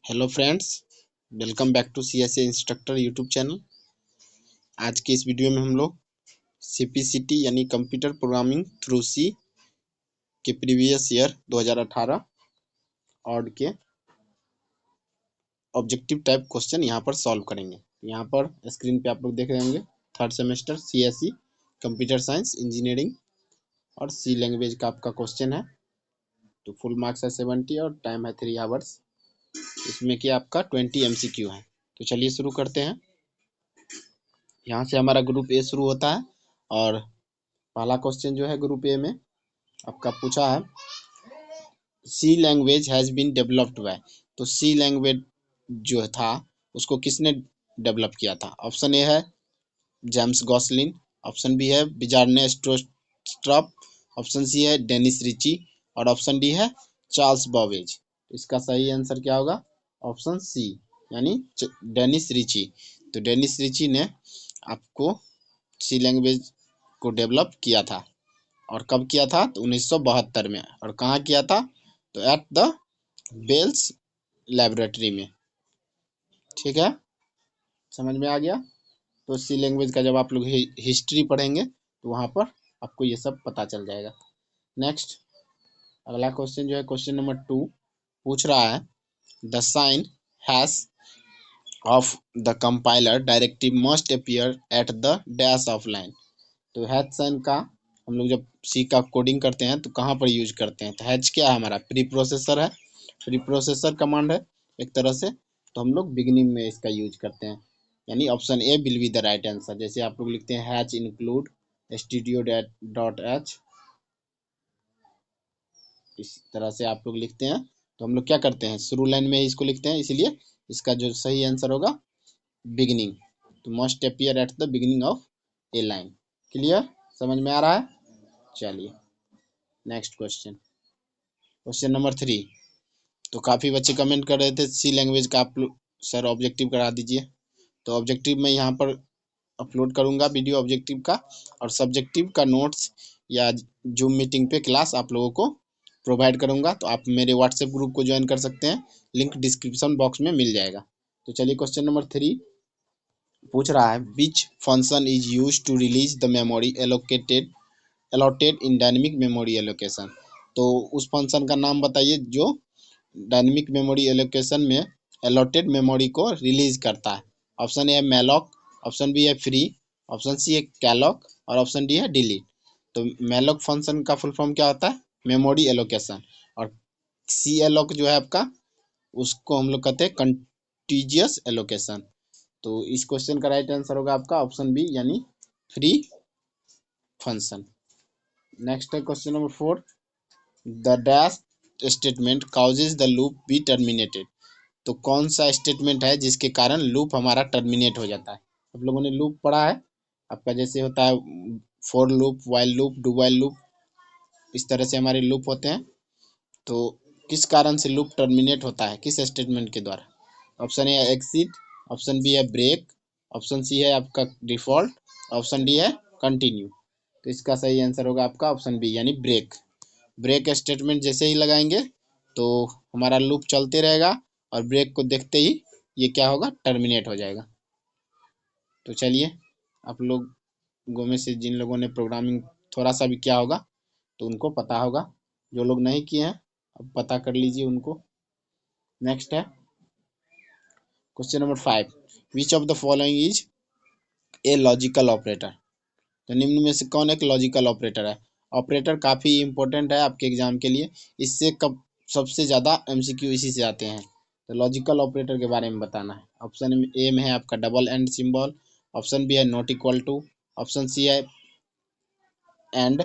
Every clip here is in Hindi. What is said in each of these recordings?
Hello friends, welcome back to CSA instructor YouTube channel. आज के इस वीडियो में हम लोग सीपीसीटी यानी कंप्यूटर प्रोग्रामिंग थ्रू सी के प्रीवियस ईयर 2018 और के ऑब्जेक्टिव टाइप क्वेश्चन यहाँ पर सॉल्व करेंगे। यहाँ पर स्क्रीन पे आप लोग देख रहे होंगे third semester CSE computer science engineering और सी लैंग्वेज का आपका क्वेश्चन है। तो फुल मार्क्स है 70 और टाइम है 3 आवर्स। इसमें कि आपका 20 MCQ है। तो चलिए शुरू करते हैं। यहाँ से हमारा ग्रुप ए शुरू होता है और पहला क्वेश्चन जो है ग्रुप ए में आपका पूछा है C language has been developed by. तो सी लैंग्वेज जो था उसको किसने डेवलप किया था? ऑप्शन ए है जेम्स गॉसलिन, ऑप्शन बी है बिजार्ने स्ट्रोस्ट्रॉप, ऑप्शन सी है डेनिस रिची और ऑप्शन डी है चार्ल्स बॉवेज। इसका सही आंसर क्या होगा? ऑप्शन सी यानी डेनिस रिची। तो डेनिस रिची ने आपको सी लैंग्वेज को डेवलप किया था और कब किया था? तो 1972 में। और कहाँ किया था? तो एट द बेल्स लैबोरेटरी में। ठीक है, समझ में आ गया। तो सी लैंग्वेज का जब आप लोग हिस्ट्री पढ़ेंगे तो वहाँ पर आपको ये सब पता चल जाएगा। नेक्स्ट अगला क्वेश्चन जो है क्वेश्चन नंबर 2 पूछ रहा है the sign hash of the compiler directive must appear at the dash of line. तो हैश साइन का हम लोग जब सी का कोडिंग करते हैं तो कहाँ पर यूज करते हैं? तो हैश क्या है? हमारा प्री प्रोसेसर है, प्री प्रोसेसर कमांड है एक तरह से। तो हम लोग बिगिनिंग में इसका यूज करते हैं, यानी option A will be the right answer. जैसे आप लोग लिखते हैं hatch include studio dot H, इस तरह से आप लोग लिखते हैं। तो हम लोग क्या करते हैं? शुरू लाइन में इसको लिखते हैं, इसीलिए इसका जो सही आंसर होगा बिगिनिंग। तो must appear at the beginning of A line. Clear, समझ में आ रहा है? चलिए नेक्स्ट क्वेश्चन, क्वेश्चन नंबर 3। तो काफ़ी बच्चे कमेंट कर रहे थे सी लैंग्वेज का आप लोग सर ऑब्जेक्टिव करा दीजिए। तो ऑब्जेक्टिव मैं यहाँ पर अपलोड करूँगा वीडियो ऑब्जेक्टिव का, और सब्जेक्टिव का नोट्स या जूम मीटिंग पे क्लास आप लोगों को प्रोवाइड करूँगा। तो आप मेरे व्हाट्सएप ग्रुप को ज्वाइन कर सकते हैं, लिंक डिस्क्रिप्शन बॉक्स में मिल जाएगा। तो चलिए क्वेश्चन नंबर 3 पूछ रहा है which function is use to release the memory allotted in dynamic memory allocation. तो उस फंक्शन का नाम बताइए जो डायनेमिक मेमोरी एलोकेशन में अलॉटेड मेमोरी को रिलीज करता है। ऑप्शन ए है मैलॉक, ऑप्शन बी है फ्री, ऑप्शन सी है कैलॉक और ऑप्शन डी है डिलीट। तो मैलॉक फंक्शन का फुल फॉर्म क्या होता है? Memory allocation. और सी एलॉक जो है आपका, उसको हम लोग कहते हैं कंटीजियस एलोकेशन। तो इस क्वेश्चन का राइट आंसर होगा आपका ऑप्शन बी यानी फ्री फंक्शन। नेक्स्ट है question number 4 the dash statement causes the loop be terminated. तो कौन सा स्टेटमेंट है जिसके कारण लूप हमारा टर्मिनेट हो जाता है? आप लोगों ने लूप पढ़ा है आपका, जैसे होता है for loop, while loop, do while loop, इस तरह से हमारे लूप होते हैं। तो किस कारण से लूप टर्मिनेट होता है, किस स्टेटमेंट के द्वारा? ऑप्शन ए है एक्सिट, ऑप्शन बी है ब्रेक, ऑप्शन सी है आपका डिफॉल्ट, ऑप्शन डी है कंटिन्यू। तो इसका सही आंसर होगा आपका ऑप्शन बी यानी ब्रेक। ब्रेक स्टेटमेंट जैसे ही लगाएंगे तो हमारा लूप चलते रहेगा और ब्रेक को देखते ही ये क्या होगा? टर्मिनेट हो जाएगा। तो चलिए आप लोगों में से जिन लोगों ने प्रोग्रामिंग थोड़ा सा भी किया होगा तो उनको पता होगा, जो लोग नहीं किए हैं अब पता कर लीजिए उनको। नेक्स्ट है question number 5 which of the following is a logical operator. तो निम्न में से कौन एक लॉजिकल ऑपरेटर है? ऑपरेटर काफ़ी इंपॉर्टेंट है आपके एग्जाम के लिए, इससे कब सबसे ज़्यादा एमसीक्यू इसी से आते हैं। तो लॉजिकल ऑपरेटर के बारे में बताना है। ऑप्शन ए में है आपका double and symbol, option B है not equal to, option C है एंड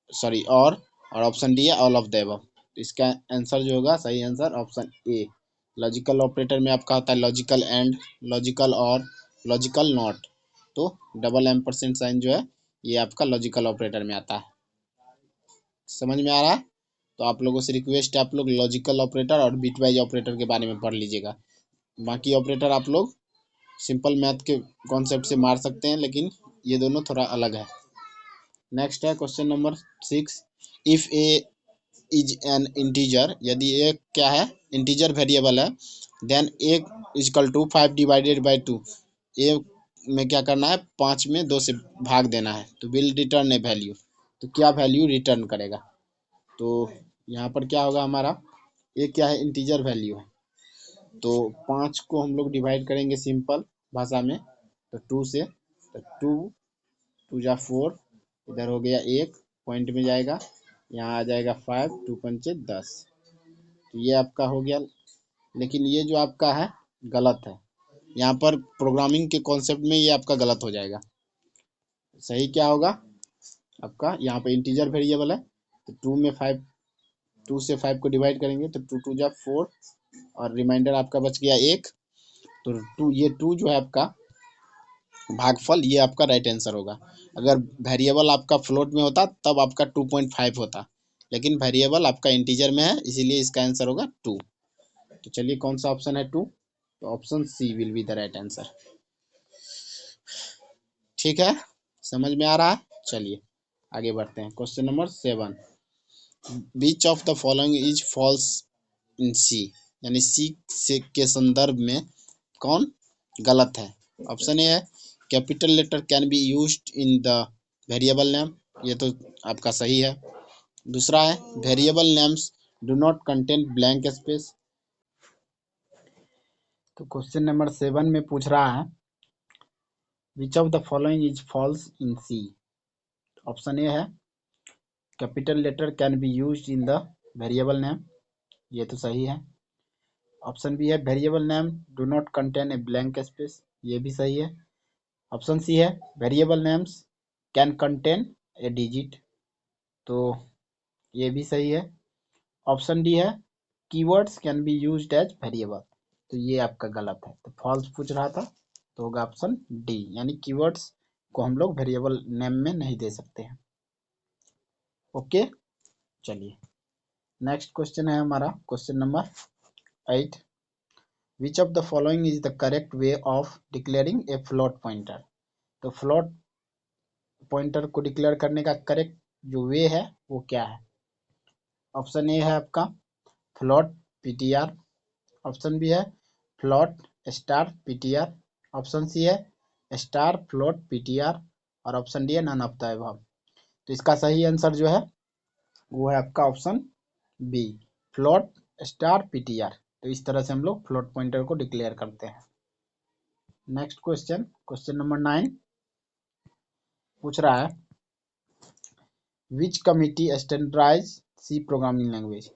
सॉरी और ऑप्शन डी है ऑल ऑफ द अबव। तो इसका आंसर जो होगा सही answer option A. Logical operator में आपका होता है logical and, logical or, logical not. तो डबल एम्परसेंट साइन जो है ये आपका लॉजिकल ऑपरेटर में आता है। समझ में आ रहा है? तो आप लोगों से रिक्वेस्ट है आप लोग लॉजिकल ऑपरेटर और बिटवाइज ऑपरेटर के बारे में पढ़ लीजिएगा। बाकी ऑपरेटर आप लोग सिंपल मैथ के कॉन्सेप्ट से मार सकते हैं, लेकिन ये दोनों थोड़ा अलग है। नेक्स्ट है question number 6 if A is an integer, यदि एक क्या है इंटीजर वेरिएबल है, देन एक इजकल टू 5 डिवाइडेड बाई 2, ए में क्या करना है 5 में 2 से भाग देना है, तो विल रिटर्न ए वैल्यू, तो क्या वैल्यू रिटर्न करेगा। तो यहाँ पर क्या होगा हमारा, ये क्या है इंटीजर वैल्यू है, तो 5 को हम लोग डिवाइड करेंगे सिंपल भाषा में, तो 2 से, तो 2 जा 4, इधर हो गया 1 पॉइंट में जाएगा, यहाँ आ जाएगा 5, 2 पंचे 10, तो ये आपका हो गया। लेकिन ये जो आपका है गलत है, यहाँ पर प्रोग्रामिंग के कॉन्सेप्ट में ये आपका गलत हो जाएगा। सही क्या होगा आपका, यहाँ पे इंटीजर वेरिएबल है, तो 2 से 5 को डिवाइड करेंगे, तो 2 2 जा 4, और रिमाइंडर आपका बच गया 1, तो 2 जो है आपका भागफल, ये आपका राइट आंसर होगा। अगर वेरिएबल आपका फ्लोट में होता तब आपका 2.5 होता, लेकिन वेरिएबल आपका इंटीजर में है, इसीलिए इसका आंसर होगा 2। तो चलिए कौन सा ऑप्शन है 2, तो option C will be the right answer. ठीक है, समझ में आ रहा है। चलिए आगे बढ़ते हैं। Question number 7, which of the following is false in C, यानी सी से के संदर्भ में कौन गलत है। ऑप्शन ए है capital letter can be used in the variable name, ये तो आपका सही है। दूसरा है variable names do not contain blank space. तो क्वेश्चन नंबर 7 में पूछ रहा है which of the following is false in C. Option A है capital letter can be used in the variable name, ये तो सही है। ऑप्शन बी है variable name do not contain a blank space, ये भी सही है। ऑप्शन सी है variable names can contain a digit, तो ये भी सही है। ऑप्शन डी है keywords can be used as variable, तो ये आपका गलत है, तो फॉल्स पूछ रहा था, तो होगा ऑप्शन डी, यानी कीवर्ड्स को हम लोग वेरिएबल नेम में नहीं दे सकते हैं। ओके, चलिए नेक्स्ट क्वेश्चन है हमारा question number 8, which of the following is the correct way of declaring A float pointer. तो फ्लोट पॉइंटर को डिक्लेयर करने का करेक्ट जो वे है वो क्या है। ऑप्शन ए है आपका फ्लोट पीटीआर, ऑप्शन बी है float star PTR, option C है स्टार फ्लोट पीटीआर, और ऑप्शन डी है नन ऑफ द अबव। तो इसका सही आंसर जो है वो है आपका option B, float star PTR. तो इस तरह से हम लोग फ्लोट पॉइंटर को डिक्लेयर करते हैं। नेक्स्ट क्वेश्चन, क्वेश्चन नंबर 9 पूछ रहा है which committee standardize C programming language.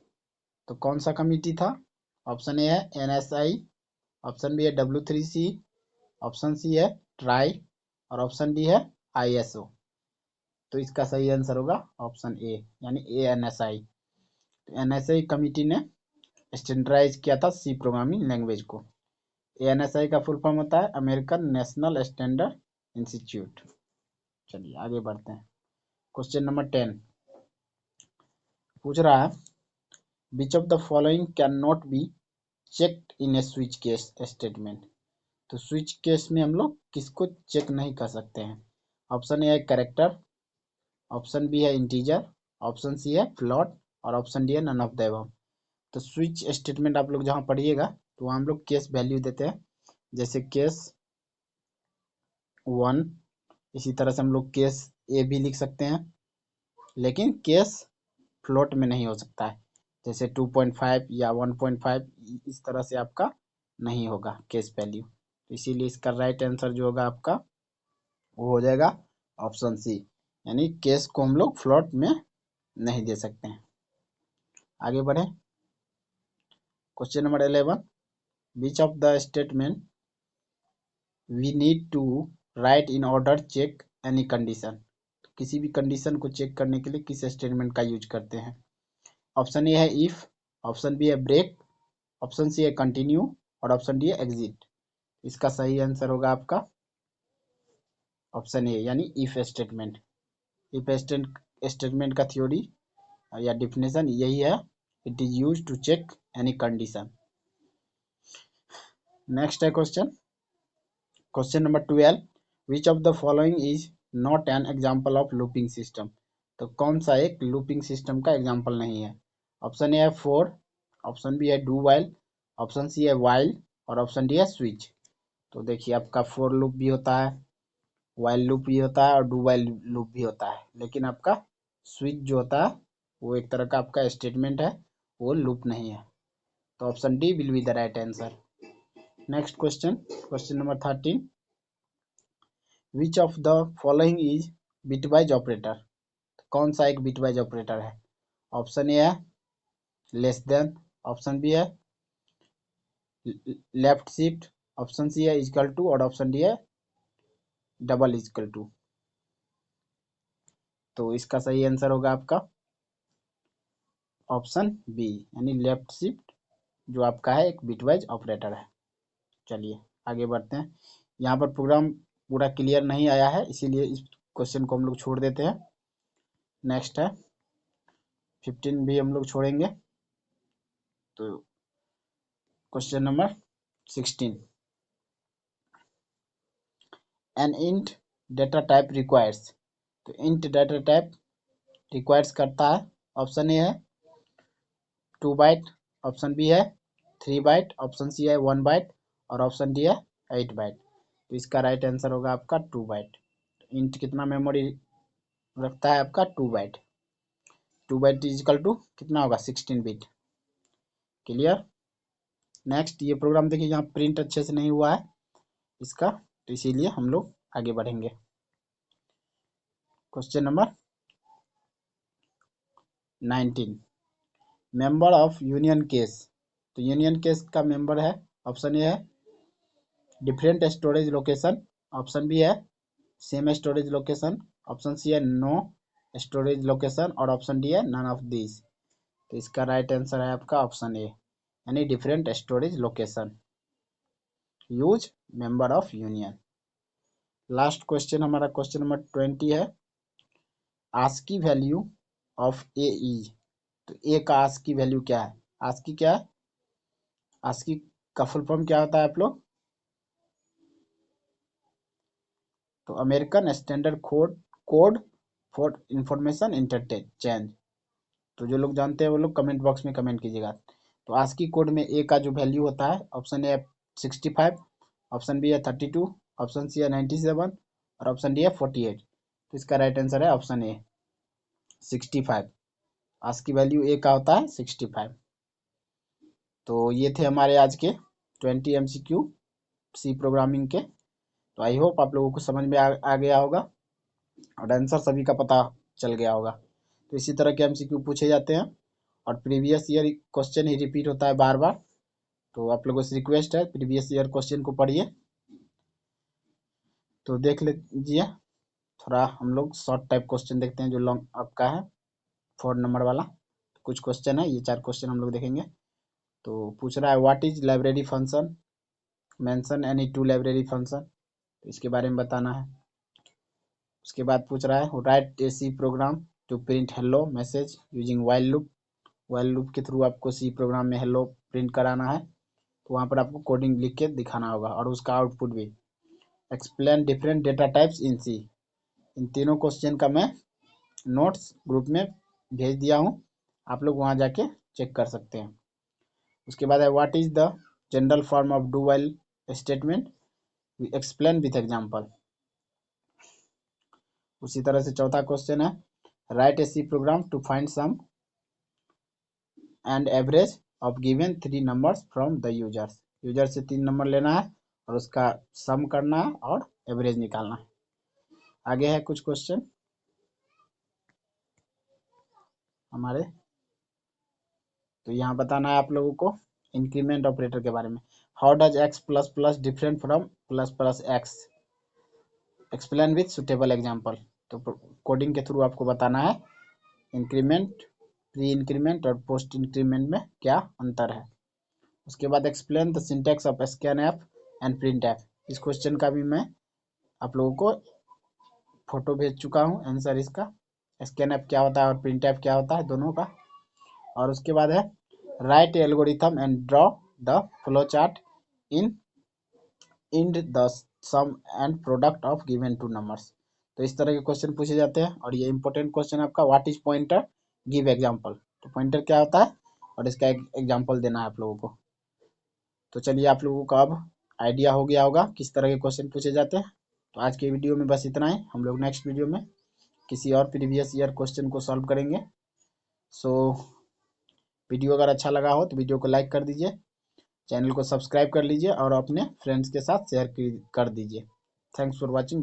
तो कौन सा कमिटी था। ऑप्शन ए है एनएसआई, ऑप्शन बी है W3C, ऑप्शन सी है ट्राई, और ऑप्शन डी है आईएसओ। तो इसका सही आंसर होगा ऑप्शन ए, यानी एएनएसआई। तो एनएसआई कमिटी ने स्टैंडर्डाइज किया था सी प्रोग्रामिंग लैंग्वेज को। एएनएसआई का फुल फॉर्म होता है अमेरिकन नेशनल स्टैंडर्ड इंस्टीट्यूट। चलिए आगे बढ़ते हैं। क्वेश्चन नंबर 10 पूछ रहा है which of the following can not be checked in A switch case statement. तो स्विच केस में हम लोग किसको चेक नहीं कर सकते हैं। ऑप्शन ए है कैरेक्टर, ऑप्शन बी है इंटीजर, ऑप्शन सी है फ्लोट, और ऑप्शन डी है नन ऑफ द अबव। तो स्विच स्टेटमेंट आप लोग जहाँ पढ़िएगा तो वहाँ हम लोग केस वैल्यू देते हैं, जैसे केस 1, इसी तरह से हम लोग केस ए भी लिख सकते हैं, लेकिन केस फ्लोट में नहीं हो सकता है, जैसे 2.5 या 1.5, इस तरह से आपका नहीं होगा केस वैल्यू। इसीलिए इसका राइट आंसर जो होगा आपका वो हो जाएगा ऑप्शन सी, यानी केस को हम लोग फ्लोट में नहीं दे सकते हैं। आगे बढ़े। Question number 11, which of the statement we need to write in order check any condition. किसी भी कंडीशन को चेक करने के लिए किस स्टेटमेंट का यूज करते हैं। ऑप्शन ए है इफ, ऑप्शन बी है ब्रेक, ऑप्शन सी है कंटिन्यू, और ऑप्शन डी है एग्जिट। इसका सही आंसर होगा आपका ऑप्शन ए, यानी इफ स्टेटमेंट। इफ स्टेटमेंट का थ्योरी या डिफिनेशन यही है, it is use to check any condition. Next है question, question number 12, which of the following is not an example of looping system. तो कौन सा एक लूपिंग सिस्टम का एग्जाम्पल नहीं है। ऑप्शन ए है फोर, ऑप्शन बी है डू वाइल, ऑप्शन सी है वाइल और ऑप्शन डी है स्विच। तो देखिए आपका फोर लूप भी होता है, वाइल लूप भी होता है और डू वाइल लूप भी होता है, लेकिन आपका स्विच जो होता है वो एक तरह का आपका स्टेटमेंट है, वो लूप नहीं है। तो option D will be the right answer. Next question, question number 13, which of the following is bitwise operator. कौन सा एक बिटवाइज ऑपरेटर है? ऑप्शन ए है लेस देन, ऑप्शन बी है लेफ्ट शिफ्ट, ऑप्शन सी है इक्वल टू और ऑप्शन डी है डबल इक्वल टू। तो इसका सही आंसर होगा आपका ऑप्शन बी, यानी लेफ्ट शिफ्ट जो आपका है एक बिटवाइज ऑपरेटर है। चलिए आगे बढ़ते हैं। यहाँ पर प्रोग्राम पूरा क्लियर नहीं आया है, इसीलिए इस क्वेश्चन को हम लोग छोड़ देते हैं। नेक्स्ट है 15 भी हम लोग छोड़ेंगे। तो question number 16, an int data type requires. तो इंट डेटा टाइप रिक्वायर्स करता है, ऑप्शन ए है 2 बाइट, ऑप्शन बी है 3 बाइट, ऑप्शन सी है 1 बाइट और ऑप्शन डी है 8 बाइट। तो इसका राइट आंसर होगा आपका 2 बाइट। इंट कितना मेमोरी रखता है आपका 2 बाइट। 2 बाइट इजिकल टू कितना होगा 16 बिट। क्लियर। नेक्स्ट ये प्रोग्राम देखिए यहाँ प्रिंट अच्छे से नहीं हुआ है इसका, तो इसीलिए हम लोग आगे बढ़ेंगे। Question number 19, member of union case. तो यूनियन केस का मेंबर है, ऑप्शन ए है different storage location, option B है same storage location, option C है नो स्टोरेज लोकेशन और ऑप्शन डी है नन ऑफ दिस। तो इसका राइट आंसर है आपका ऑप्शन ए, यानी different storage location, use member of union. Last question हमारा क्वेश्चन नंबर 20 है, ASCII value of A is. तो ए का आस्की वैल्यू क्या है? आस्की क्या है? आस्की का फुल फॉर्म क्या होता है आप लोग? तो American standard code for information interchange. तो जो लोग जानते हैं वो लोग कमेंट बॉक्स में कमेंट कीजिएगा। तो आस्की कोड में ए का जो वैल्यू होता है, ऑप्शन ए 65, ऑप्शन बी है 32, ऑप्शन सी है 97 और ऑप्शन डी है 48। तो इसका राइट आंसर है ऑप्शन ए 65। आस्की वैल्यू ए का होता है 65। तो ये थे हमारे आज के 20 MCQ सी प्रोग्रामिंग के। तो आई होप आप लोगों को समझ में आ गया होगा और आंसर सभी का पता चल गया होगा। तो इसी तरह के MCQ पूछे जाते हैं और प्रीवियस ईयर क्वेश्चन ही रिपीट होता है बार बार। तो आप लोगों से रिक्वेस्ट है प्रीवियस ईयर क्वेश्चन को पढ़िए, तो देख लीजिए। थोड़ा हम लोग शॉर्ट टाइप क्वेश्चन देखते हैं जो लॉन्ग आपका है 4 नंबर वाला। कुछ क्वेश्चन है, ये 4 क्वेश्चन हम लोग देखेंगे। तो पूछ रहा है what is library function, mention any 2 library function. तो इसके बारे में बताना है। उसके बाद पूछ रहा है write a C program to print hello message using while loop. While loop के थ्रू आपको सी प्रोग्राम में हेलो प्रिंट कराना है, तो वहाँ पर आपको कोडिंग लिख के दिखाना होगा और उसका आउटपुट भी। Explain different data types in C. इन तीनों क्वेश्चन का मैं नोट्स ग्रुप में भेज दिया हूँ, आप लोग वहाँ जाके चेक कर सकते हैं। उसके बाद है what is the general form of do while statement, explain with example. उसी तरह से चौथा क्वेश्चन है write a C program to find sum and average of given 3 numbers from the users. User से 3 नंबर लेना है और उसका सम करना है और एवरेज निकालना है। आगे है कुछ क्वेश्चन हमारे, तो यहाँ बताना है आप लोगों को इंक्रीमेंट ऑपरेटर के बारे में। How does X plus plus different from plus plus X, explain with suitable example. तो कोडिंग के थ्रू आपको बताना है इंक्रीमेंट, प्री इंक्रीमेंट और पोस्ट इंक्रीमेंट में क्या अंतर है। उसके बाद explain the syntax of scan F and print F. इस क्वेश्चन का भी मैं आप लोगों को फोटो भेज चुका हूँ आंसर इसका, स्कैन एफ क्या होता है और प्रिंट एफ क्या होता है दोनों का। और उसके बाद है write algorithm and draw the flow chart in the sum and product of given 2 numbers. तो इस तरह के क्वेश्चन पूछे जाते हैं और ये इंपॉर्टेंट क्वेश्चन आपका what is pointer, give example. तो पॉइंटर क्या होता है और इसका एक एग्जाम्पल देना है आप लोगों को। तो चलिए आप लोगों को अब आइडिया हो गया होगा किस तरह के क्वेश्चन पूछे जाते हैं। तो आज के वीडियो में बस इतना ही, हम लोग नेक्स्ट वीडियो में किसी और प्रीवियस ईयर क्वेश्चन को सॉल्व करेंगे। सो वीडियो अगर अच्छा लगा हो तो वीडियो को लाइक कर दीजिए, चैनल को सब्सक्राइब कर लीजिए और अपने फ्रेंड्स के साथ शेयर कर दीजिए। Thanks for watching.